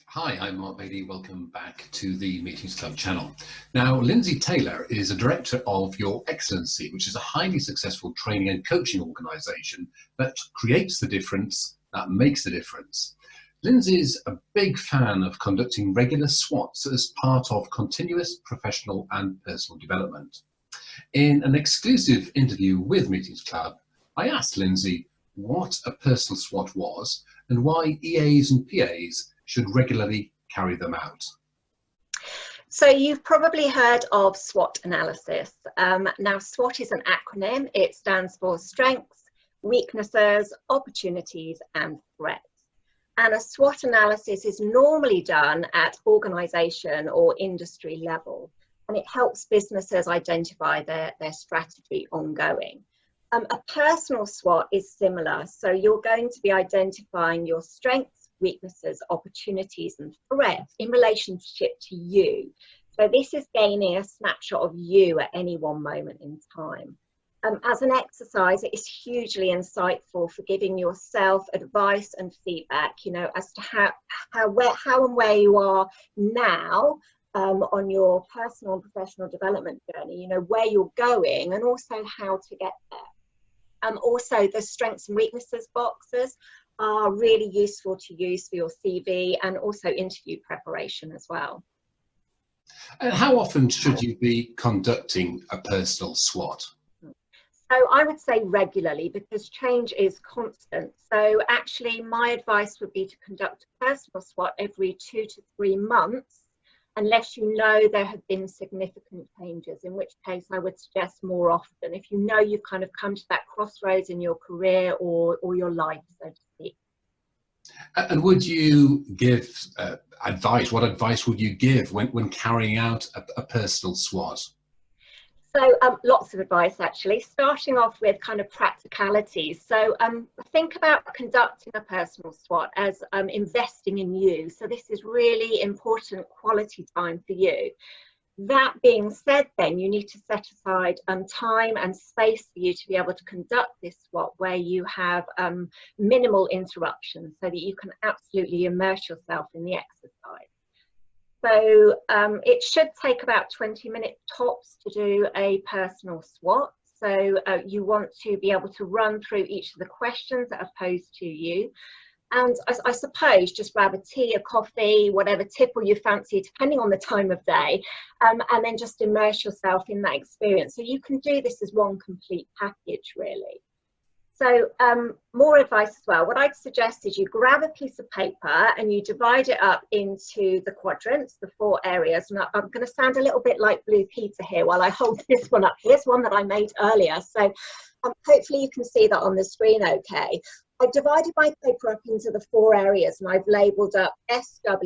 Hi, I'm Mark Bailey. Welcome back to the Meetings Club channel. Now, Lindsay Taylor is a director of Your Excellency, which is a highly successful training and coaching organisation that creates the difference, that makes the difference. Lindsay's a big fan of conducting regular SWOTs as part of continuous professional and personal development. In an exclusive interview with Meetings Club, I asked Lindsay what a personal SWOT was and why EAs and PAs should regularly carry them out. So you've probably heard of SWOT analysis. Now SWOT is an acronym. It stands for strengths, weaknesses, opportunities and threats. And a SWOT analysis is normally done at organisation or industry level, and it helps businesses identify their strategy ongoing. A personal SWOT is similar. So you're going to be identifying your strengths, weaknesses, opportunities and threats in relationship to you. So this is gaining a snapshot of you at any one moment in time. As an exercise, it is hugely insightful for giving yourself advice and feedback, as to how and where you are now on your personal and professional development journey, where you're going and also how to get there. Also, the strengths and weaknesses boxes are really useful to use for your CV and also interview preparation as well. And how often should you be conducting a personal SWOT? So I would say regularly, because change is constant. So actually my advice would be to conduct a personal SWOT every 2 to 3 months, unless you know there have been significant changes, in which case I would suggest more often, if you know you've kind of come to that crossroads in your career or your life, so to speak. And would you give advice? What advice would you give when carrying out a personal SWOT? So lots of advice, actually, starting off with kind of practicalities. So think about conducting a personal SWOT as investing in you. So this is really important quality time for you. That being said, then you need to set aside time and space for you to be able to conduct this SWOT where you have minimal interruptions, so that you can absolutely immerse yourself in the exercise. So it should take about 20 minutes tops to do a personal SWOT. So you want to be able to run through each of the questions that are posed to you. And I suppose just grab a tea, a coffee, whatever tipple you fancy, depending on the time of day, and then just immerse yourself in that experience. So you can do this as one complete package, really. So more advice as well. What I'd suggest is you grab a piece of paper and you divide it up into the quadrants, the 4 areas. And I'm going to sound a little bit like Blue Peter here while I hold this one up. Here's one that I made earlier. So hopefully you can see that on the screen okay. I've divided my paper up into the 4 areas and I've labelled up SWOT.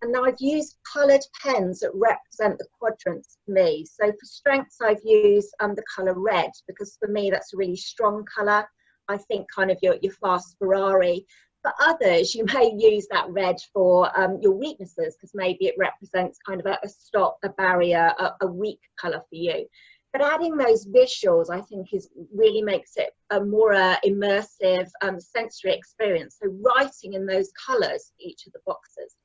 And now I've used coloured pens that represent the quadrants for me. So for strengths, I've used the colour red, because for me that's a really strong colour. I think kind of your fast Ferrari. For others, you may use that red for your weaknesses, because maybe it represents kind of a stop, a barrier, a weak colour for you. But adding those visuals, I think, really makes it a more immersive sensory experience. So writing in those colours, each of the boxes.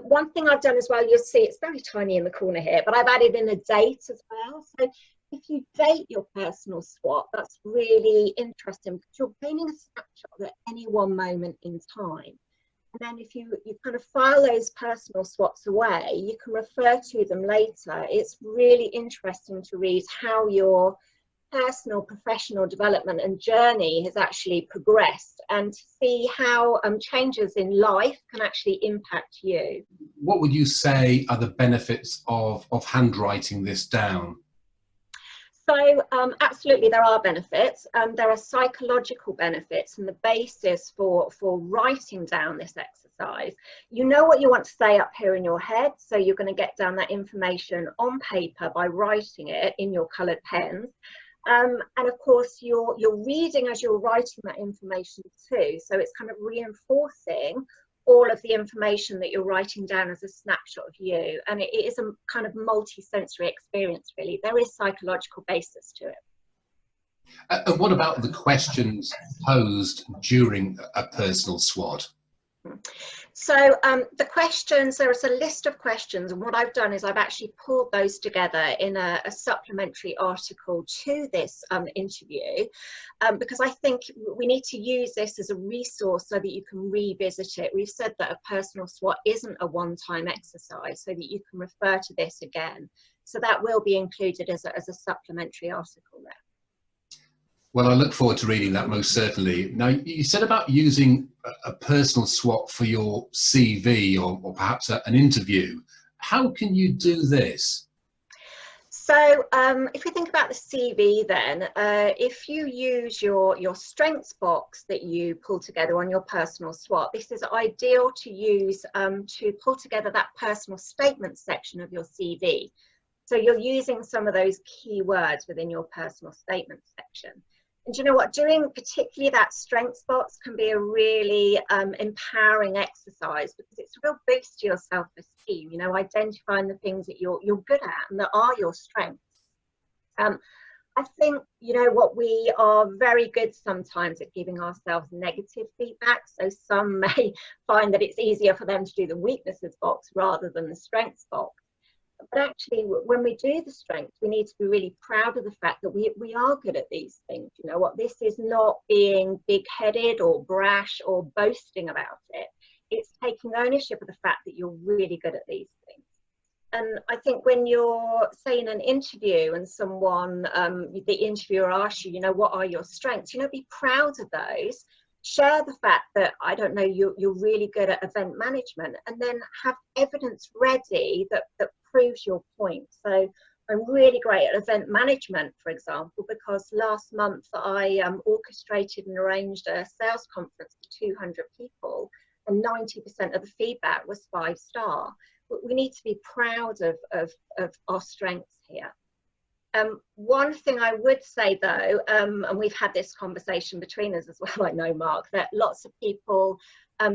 One thing I've done as well, you'll see it's very tiny in the corner here, but I've added in a date as well. So if you date your personal SWOT, that's really interesting, because you're gaining a snapshot at any one moment in time. And then if you kind of file those personal SWOTs away, you can refer to them later. It's really interesting to read how your personal professional development and journey has actually progressed, and to see how changes in life can actually impact you. What would you say are the benefits of handwriting this down? So absolutely there are benefits. There are psychological benefits, and the basis for writing down this exercise. You know what you want to say up here in your head, so you're going to get down that information on paper by writing it in your coloured pens. And of course you're reading as you're writing that information too, so it's kind of reinforcing all of the information that you're writing down as a snapshot of you, and it is a kind of multi-sensory experience, really. There is psychological basis to it. And what about the questions posed during a personal SWOT? So the questions, there is a list of questions, and what I've done is I've actually pulled those together in a supplementary article to this interview, because I think we need to use this as a resource so that you can revisit it. We've said that a personal SWOT isn't a one-time exercise, so that you can refer to this again. So that will be included as a supplementary article there. Well, I look forward to reading that, most certainly. Now, you said about using a personal SWOT for your CV or perhaps an interview. How can you do this? So if we think about the CV then, if you use your strengths box that you pull together on your personal SWOT, this is ideal to use to pull together that personal statement section of your CV. So you're using some of those key words within your personal statement section. And you know what, doing particularly that strengths box can be a really empowering exercise, because it's a real boost to your self-esteem, you know, identifying the things that you're good at and that are your strengths. I think, you know what, we are very good sometimes at giving ourselves negative feedback. So some may find that it's easier for them to do the weaknesses box rather than the strengths box. But actually, when we do the strengths, we need to be really proud of the fact that we are good at these things. You know what, this is not being big-headed or brash or boasting about it. It's taking ownership of the fact that you're really good at these things. And I think when you're, say, in an interview and someone, the interviewer asks you, you know, what are your strengths? You know, be proud of those. Share the fact that, I don't know, you're really good at event management, and then have evidence ready that proves your point. So I'm really great at event management, for example, because last month I orchestrated and arranged a sales conference for 200 people, and 90% of the feedback was 5-star. We need to be proud of our strengths here. One thing I would say though, and we've had this conversation between us as well, I know, Mark, that lots of people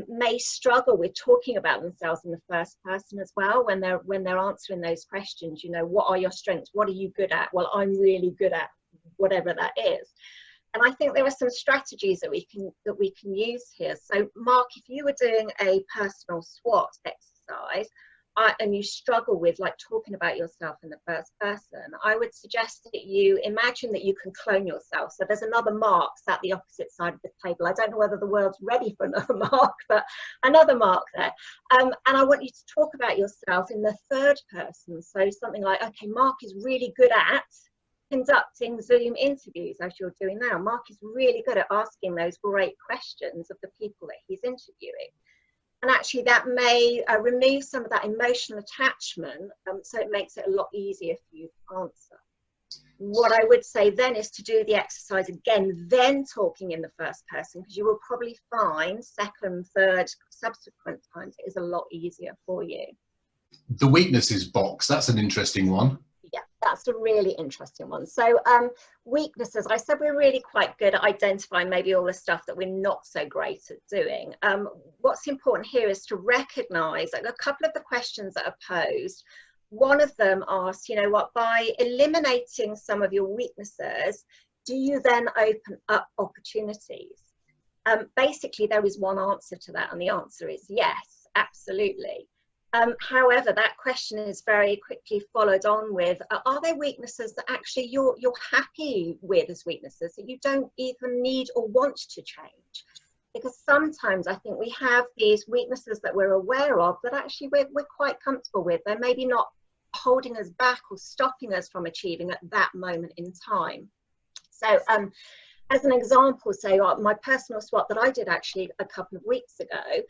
may struggle with talking about themselves in the first person as well when they're answering those questions. You know, what are your strengths? What are you good at? Well, I'm really good at whatever that is. And I think there are some strategies that we can use here. So, Mark, if you were doing a personal SWOT exercise, and you struggle with like talking about yourself in the first person, I would suggest that you imagine that you can clone yourself. So there's another Mark sat the opposite side of the table. I don't know whether the world's ready for another Mark, but another Mark there. And I want you to talk about yourself in the third person. So something like, okay, Mark is really good at conducting Zoom interviews, as you're doing now. Mark is really good at asking those great questions of the people that he's interviewing. And actually that may remove some of that emotional attachment, so it makes it a lot easier for you to answer. What I would say then is to do the exercise again, then talking in the first person, because you will probably find second, third, subsequent times it is a lot easier for you. The weaknesses box, that's an interesting one. Yeah, that's a really interesting one. So weaknesses, I said we're really quite good at identifying maybe all the stuff that we're not so great at doing. What's important here is to recognize like a couple of the questions that are posed. One of them asks, you know what, by eliminating some of your weaknesses, do you then open up opportunities? Basically, there is one answer to that, and the answer is yes, absolutely. However, that question is very quickly followed on with, are there weaknesses that actually you're happy with as weaknesses that you don't even need or want to change? Because sometimes I think we have these weaknesses that we're aware of that actually we're quite comfortable with. They're maybe not holding us back or stopping us from achieving at that moment in time. So as an example, say my personal SWOT that I did actually a couple of weeks ago,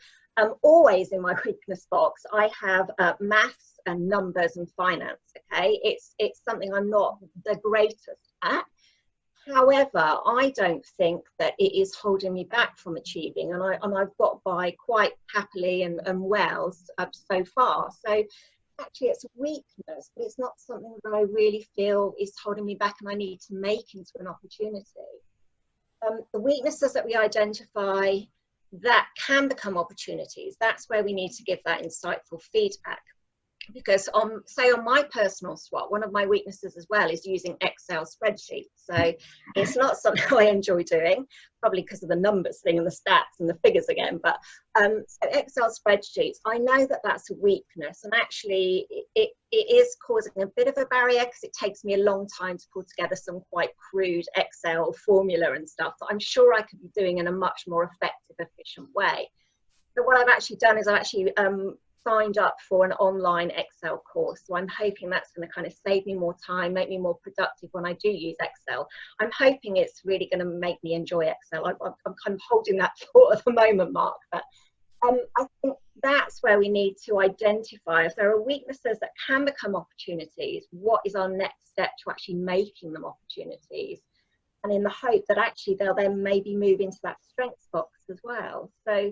always in my weakness box, I have maths and numbers and finance, okay? It's something I'm not the greatest at. However, I don't think that it is holding me back from achieving, and I've got by quite happily and well so far. So actually it's a weakness, but it's not something that I really feel is holding me back and I need to make into an opportunity. The weaknesses that we identify that can become opportunities, that's where we need to give that insightful feedback. Because say on my personal SWOT, one of my weaknesses as well is using Excel spreadsheets. So it's not something I enjoy doing, probably because of the numbers thing and the stats and the figures again. But so Excel spreadsheets, I know that that's a weakness, and actually it is causing a bit of a barrier because it takes me a long time to pull together some quite crude Excel formula and stuff that I'm sure I could be doing in a much more effective, efficient way. So what I've actually done is I've actually signed up for an online Excel course. So I'm hoping that's going to kind of save me more time, make me more productive when I do use Excel. I'm hoping it's really going to make me enjoy Excel. I'm kind of holding that thought at the moment, Mark. But I think that's where we need to identify if there are weaknesses that can become opportunities, what is our next step to actually making them opportunities? And in the hope that actually they'll then maybe move into that strengths box as well. So,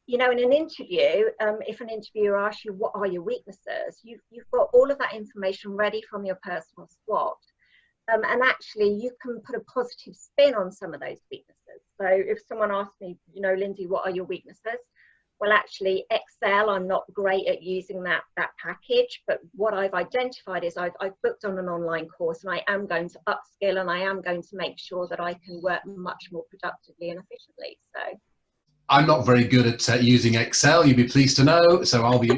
you know, in an interview, if an interviewer asks you, what are your weaknesses? You've got all of that information ready from your personal SWOT. And actually, you can put a positive spin on some of those weaknesses. So if someone asks me, you know, Lindsay, what are your weaknesses? Well, actually, Excel, I'm not great at using that package. But what I've identified is I've booked on an online course, and I am going to upskill, and I am going to make sure that I can work much more productively and efficiently. So. I'm not very good at using Excel, you'd be pleased to know, so I'll be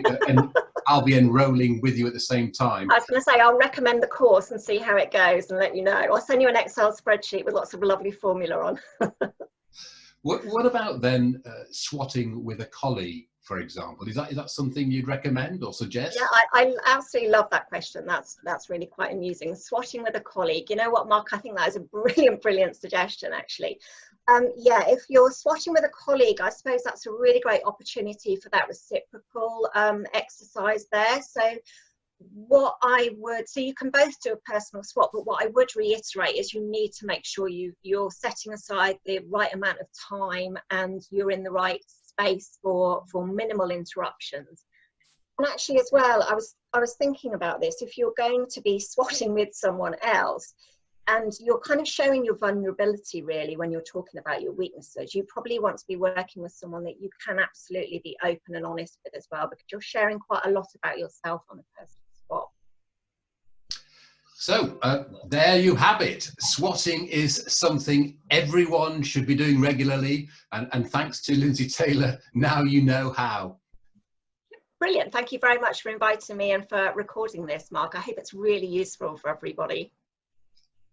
enrolling with you at the same time. I was going to say, I'll recommend the course and see how it goes and let you know. I'll send you an Excel spreadsheet with lots of lovely formula on. What about then swatting with a colleague, for example? Is that something you'd recommend or suggest? Yeah, I absolutely love that question. That's really quite amusing. Swatting with a colleague. You know what, Mark? I think that is a brilliant suggestion, actually. Yeah, if you're swatting with a colleague, I suppose that's a really great opportunity for that reciprocal exercise there. So so you can both do a personal SWOT, but what I would reiterate is you need to make sure you're setting aside the right amount of time and you're in the right space for minimal interruptions. And actually as well, I was thinking about this, if you're going to be swatting with someone else, and you're kind of showing your vulnerability really when you're talking about your weaknesses, you probably want to be working with someone that you can absolutely be open and honest with as well, because you're sharing quite a lot about yourself on a personal SWOT. So there you have it. Swatting is something everyone should be doing regularly, and thanks to Lindsay Taylor, now you know how. Brilliant. Thank you very much for inviting me and for recording this, Mark. I hope it's really useful for everybody.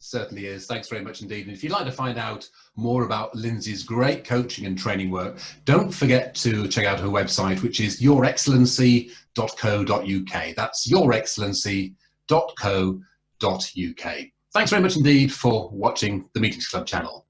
Certainly is. Thanks very much indeed. And if you'd like to find out more about Lindsay's great coaching and training work, don't forget to check out her website, which is yourexcellency.co.uk. That's yourexcellency.co.uk. Thanks very much indeed for watching the Meetings Club channel.